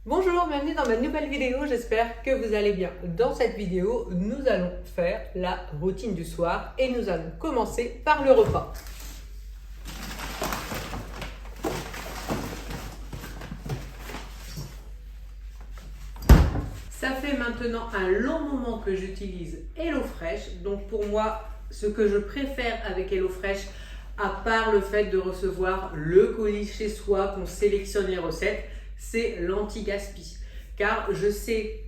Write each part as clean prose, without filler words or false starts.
Bonjour, bienvenue dans ma nouvelle vidéo, j'espère que vous allez bien. Dans cette vidéo, nous allons faire la routine du soir et nous allons commencer par le repas. Ça fait maintenant un long moment que j'utilise HelloFresh, donc pour moi, ce que je préfère avec HelloFresh, à part le fait de recevoir le colis chez soi, qu'on sélectionne les recettes, c'est l'anti-gaspi. Car je sais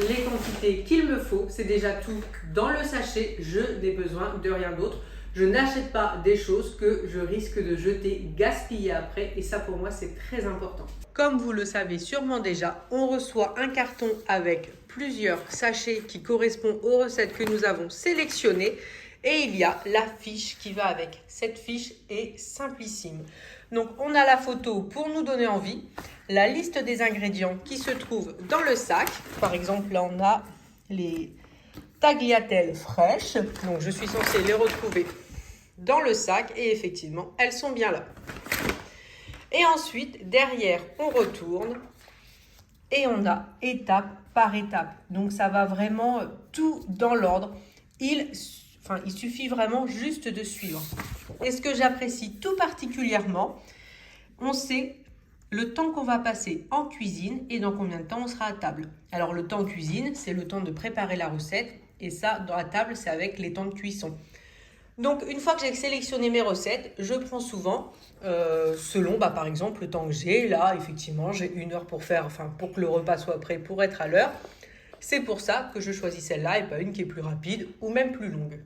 les quantités qu'il me faut, c'est déjà tout dans le sachet, je n'ai besoin de rien d'autre. Je n'achète pas des choses que je risque de jeter, gaspiller après, et ça pour moi c'est très important. Comme vous le savez sûrement déjà, on reçoit un carton avec plusieurs sachets qui correspondent aux recettes que nous avons sélectionnées. Et il y a la fiche qui va avec. Cette fiche est simplissime. Donc on a la photo pour nous donner envie, la liste des ingrédients qui se trouvent dans le sac. Par exemple, là on a les tagliatelles fraîches. Donc je suis censée les retrouver dans le sac et effectivement, elles sont bien là. Et ensuite, derrière, on retourne et on a étape par étape. Donc ça va vraiment tout dans l'ordre. Il suffit vraiment juste de suivre. Et ce que j'apprécie tout particulièrement, on sait le temps qu'on va passer en cuisine et dans combien de temps on sera à table. Alors le temps en cuisine, c'est le temps de préparer la recette et ça, dans la table, c'est avec les temps de cuisson. Donc une fois que j'ai sélectionné mes recettes, je prends souvent, selon par exemple le temps que j'ai. Là, effectivement, j'ai 1 heure pour pour que le repas soit prêt, pour être à l'heure. C'est pour ça que je choisis celle-là et pas une qui est plus rapide ou même plus longue.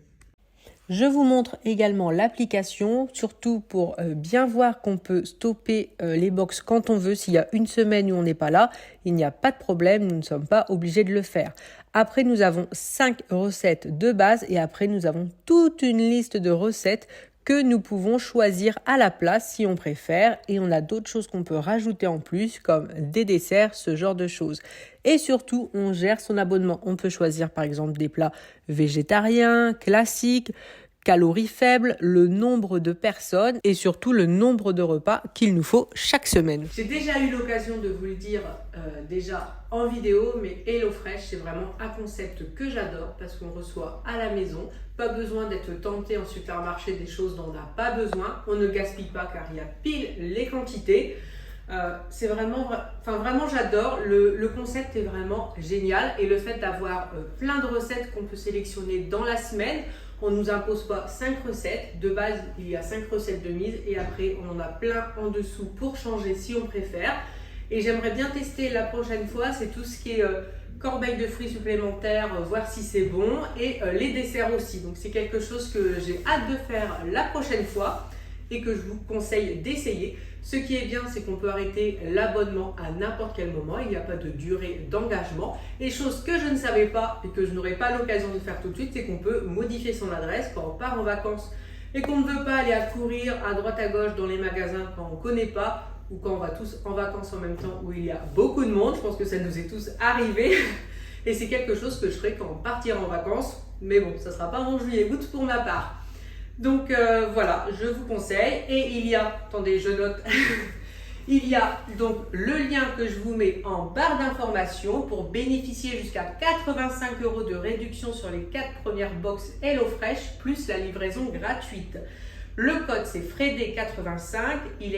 Je vous montre également l'application, surtout pour bien voir qu'on peut stopper les box quand on veut. S'il y a une semaine où on n'est pas là, il n'y a pas de problème, nous ne sommes pas obligés de le faire. Après, nous avons 5 recettes de base et après, nous avons toute une liste de recettes que nous pouvons choisir à la place si on préfère, et on a d'autres choses qu'on peut rajouter en plus comme des desserts, ce genre de choses. Et surtout, on gère son abonnement. On peut choisir par exemple des plats végétariens, classiques, calories faibles, le nombre de personnes et surtout le nombre de repas qu'il nous faut chaque semaine. J'ai déjà eu l'occasion de vous le dire déjà en vidéo, mais HelloFresh, c'est vraiment un concept que j'adore parce qu'on reçoit à la maison. Pas besoin d'être tenté en supermarché des choses dont on n'a pas besoin. On ne gaspille pas car il y a pile les quantités. C'est vraiment j'adore. Le concept est vraiment génial et le fait d'avoir plein de recettes qu'on peut sélectionner dans la semaine. On ne nous impose pas 5 recettes. De base, il y a 5 recettes de mise et après, on en a plein en dessous pour changer si on préfère. Et j'aimerais bien tester la prochaine fois, c'est tout ce qui est corbeille de fruits supplémentaires, voir si c'est bon, et les desserts aussi. Donc c'est quelque chose que j'ai hâte de faire la prochaine fois et que je vous conseille d'essayer. Ce qui est bien, c'est qu'on peut arrêter l'abonnement à n'importe quel moment. Il n'y a pas de durée d'engagement. Et chose que je ne savais pas et que je n'aurai pas l'occasion de faire tout de suite, c'est qu'on peut modifier son adresse quand on part en vacances et qu'on ne veut pas aller à courir à droite à gauche dans les magasins quand on ne connaît pas ou quand on va tous en vacances en même temps où il y a beaucoup de monde. Je pense que ça nous est tous arrivé. Et c'est quelque chose que je ferai quand on partira en vacances. Mais bon, ça ne sera pas en juillet-août pour ma part. Donc voilà, je vous conseille. Et il y a, attendez, je note, il y a donc le lien que je vous mets en barre d'informations pour bénéficier jusqu'à 85 € de réduction sur les 4 premières box HelloFresh plus la livraison gratuite. Le code c'est FREDÉ85, il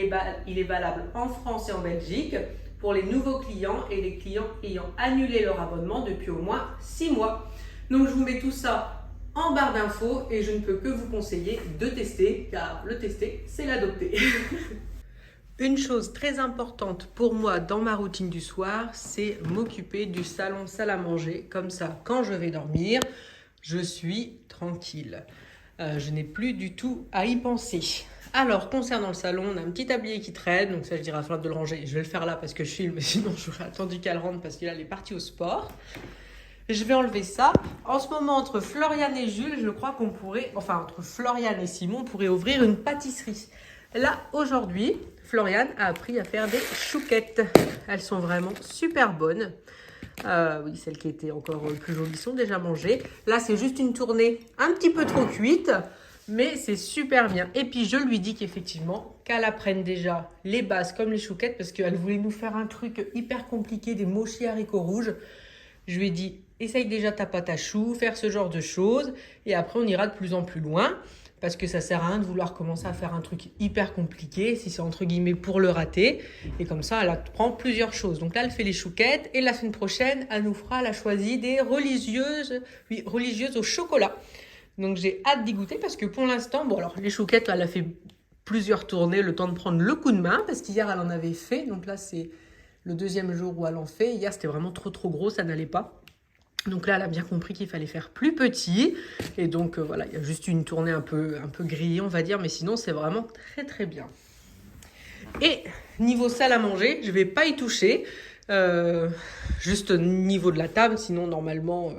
est valable en France et en Belgique pour les nouveaux clients et les clients ayant annulé leur abonnement depuis au moins 6 mois. Donc je vous mets tout ça en barre d'infos et je ne peux que vous conseiller de tester car le tester c'est l'adopter. Une chose très importante pour moi dans ma routine du soir, c'est m'occuper du salon salle à manger. Comme ça, quand je vais dormir, je suis tranquille. Je n'ai plus du tout à y penser. Alors, concernant le salon, on a un petit tablier qui traîne. Donc ça, je dirais à la fin de le ranger. Je vais le faire là parce que je filme, sinon j'aurais attendu qu'elle rentre parce qu'elle est partie au sport. Je vais enlever ça. En ce moment, entre Floriane et Jules, je crois qu'on pourrait, entre Floriane et Simon, on pourrait ouvrir une pâtisserie. Là, aujourd'hui, Floriane a appris à faire des chouquettes. Elles sont vraiment super bonnes. Oui, celles qui étaient encore plus jolies sont déjà mangées. Là, c'est juste une tournée un petit peu trop cuite, mais c'est super bien. Et puis, je lui dis qu'effectivement, qu'elle apprenne déjà les bases comme les chouquettes parce qu'elle voulait nous faire un truc hyper compliqué, des mochis haricots rouges. Je lui ai dit, essaye déjà ta pâte à choux, faire ce genre de choses et après on ira de plus en plus loin parce que ça sert à rien de vouloir commencer à faire un truc hyper compliqué si c'est entre guillemets pour le rater. Et comme ça, elle apprend plusieurs choses. Donc là, elle fait les chouquettes et la semaine prochaine, elle nous fera, elle a choisi des religieuses au chocolat. Donc j'ai hâte d'y goûter parce que pour l'instant, bon alors les chouquettes, elle a fait plusieurs tournées, le temps de prendre le coup de main parce qu'hier elle en avait fait. Donc là c'est le deuxième jour où elle en fait. Hier c'était vraiment trop gros, ça n'allait pas. Donc là elle a bien compris qu'il fallait faire plus petit. Et donc voilà, il y a juste une tournée un peu grillée on va dire, mais sinon c'est vraiment très bien. Et niveau salle à manger, je vais pas y toucher. Juste au niveau de la table, sinon normalement...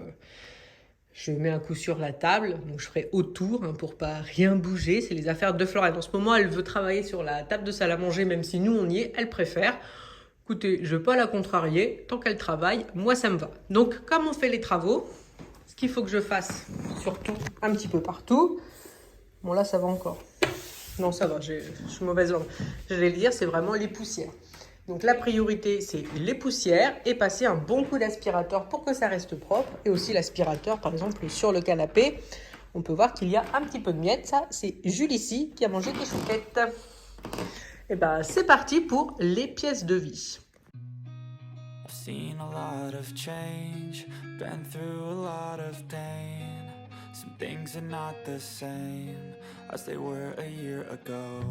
je mets un coup sur la table, donc je ferai autour pour pas rien bouger. C'est les affaires de Florence. En ce moment, elle veut travailler sur la table de salle à manger, même si nous on y est, elle préfère. Écoutez, je ne veux pas la contrarier. Tant qu'elle travaille, moi ça me va. Donc, comme on fait les travaux, ce qu'il faut que je fasse, surtout un petit peu partout. Bon là, ça va encore. Non, ça va, je suis mauvaise langue. Je vais le dire, c'est vraiment les poussières. Donc la priorité, c'est les poussières et passer un bon coup d'aspirateur pour que ça reste propre. Et aussi l'aspirateur, par exemple, sur le canapé, on peut voir qu'il y a un petit peu de miettes. Ça, c'est Jules ici qui a mangé des chouquettes. Et ben, c'est parti pour les pièces de vie. I've seen a lot of change, been through a lot of pain. Some things are not the same as they were a year ago.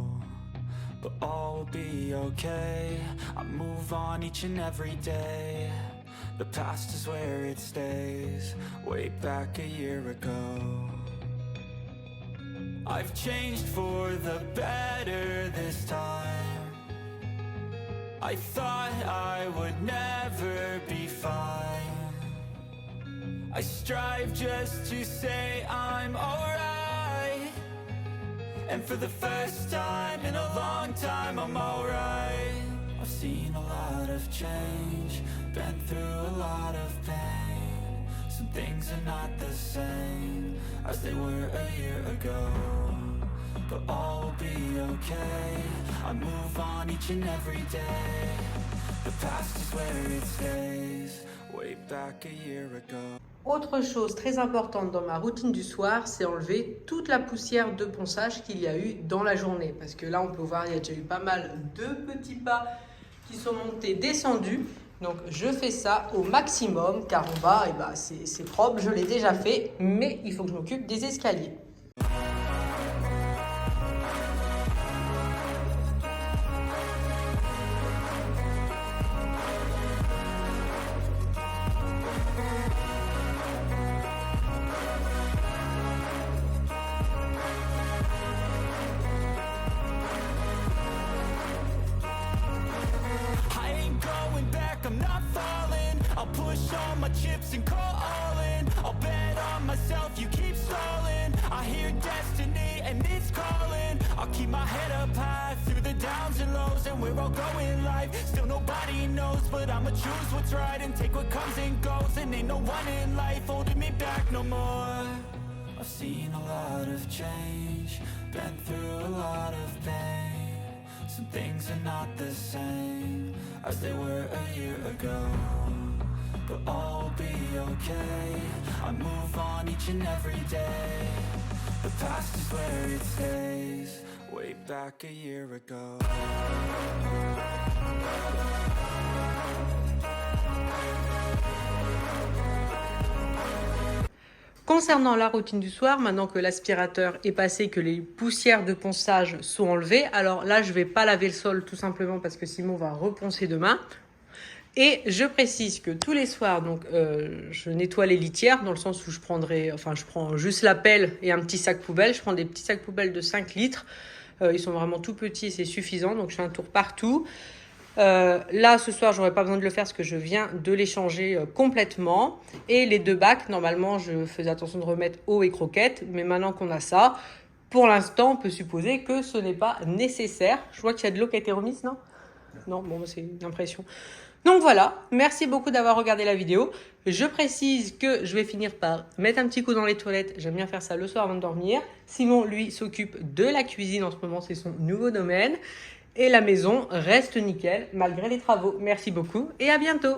But all will be okay, I move on each and every day. The past is where it stays, way back a year ago. I've changed for the better this time. I thought I would never be fine. I strive just to say I'm alright. And for the first time in a long time, I'm alright. I've seen a lot of change, been through a lot of pain. Some things are not the same as they were a year ago. But all will be okay, I move on each and every day. The past is where it stays, way back a year ago. Autre chose très importante dans ma routine du soir, c'est enlever toute la poussière de ponçage qu'il y a eu dans la journée. Parce que là, on peut voir, il y a déjà eu pas mal de petits pas qui sont montés, descendus. Donc, je fais ça au maximum, car en bas, c'est propre, je l'ai déjà fait. Mais il faut que je m'occupe des escaliers. I'm not falling, I'll push all my chips and call all in. I'll bet on myself, you keep stalling. I hear destiny and it's calling. I'll keep my head up high through the downs and lows. And we're all going life, still nobody knows. But I'ma choose what's right and take what comes and goes. And ain't no one in life holding me back no more. I've seen a lot of change, been through a lot of pain. Some things are not the same as they were a year ago. But all will be okay, I move on each and every day. The past is where it stays, way back a year ago. Concernant la routine du soir, maintenant que l'aspirateur est passé, que les poussières de ponçage sont enlevées, alors là, je ne vais pas laver le sol tout simplement parce que Simon va reponcer demain. Et je précise que tous les soirs, donc, je nettoie les litières dans le sens où je prends juste la pelle et un petit sac poubelle. Je prends des petits sacs poubelles de 5 litres. Ils sont vraiment tout petits et c'est suffisant. Donc, je fais un tour partout. Là, ce soir, j'aurais pas besoin de le faire parce que je viens de les changer complètement. Et les 2 bacs, normalement, je faisais attention de remettre eau et croquettes. Mais maintenant qu'on a ça, pour l'instant, on peut supposer que ce n'est pas nécessaire. Je vois qu'il y a de l'eau qui a été remise, non ? Non, bon, c'est une impression. Donc voilà, merci beaucoup d'avoir regardé la vidéo. Je précise que je vais finir par mettre un petit coup dans les toilettes. J'aime bien faire ça le soir avant de dormir. Simon, lui, s'occupe de la cuisine. En ce moment, c'est son nouveau domaine. Et la maison reste nickel malgré les travaux. Merci beaucoup et à bientôt.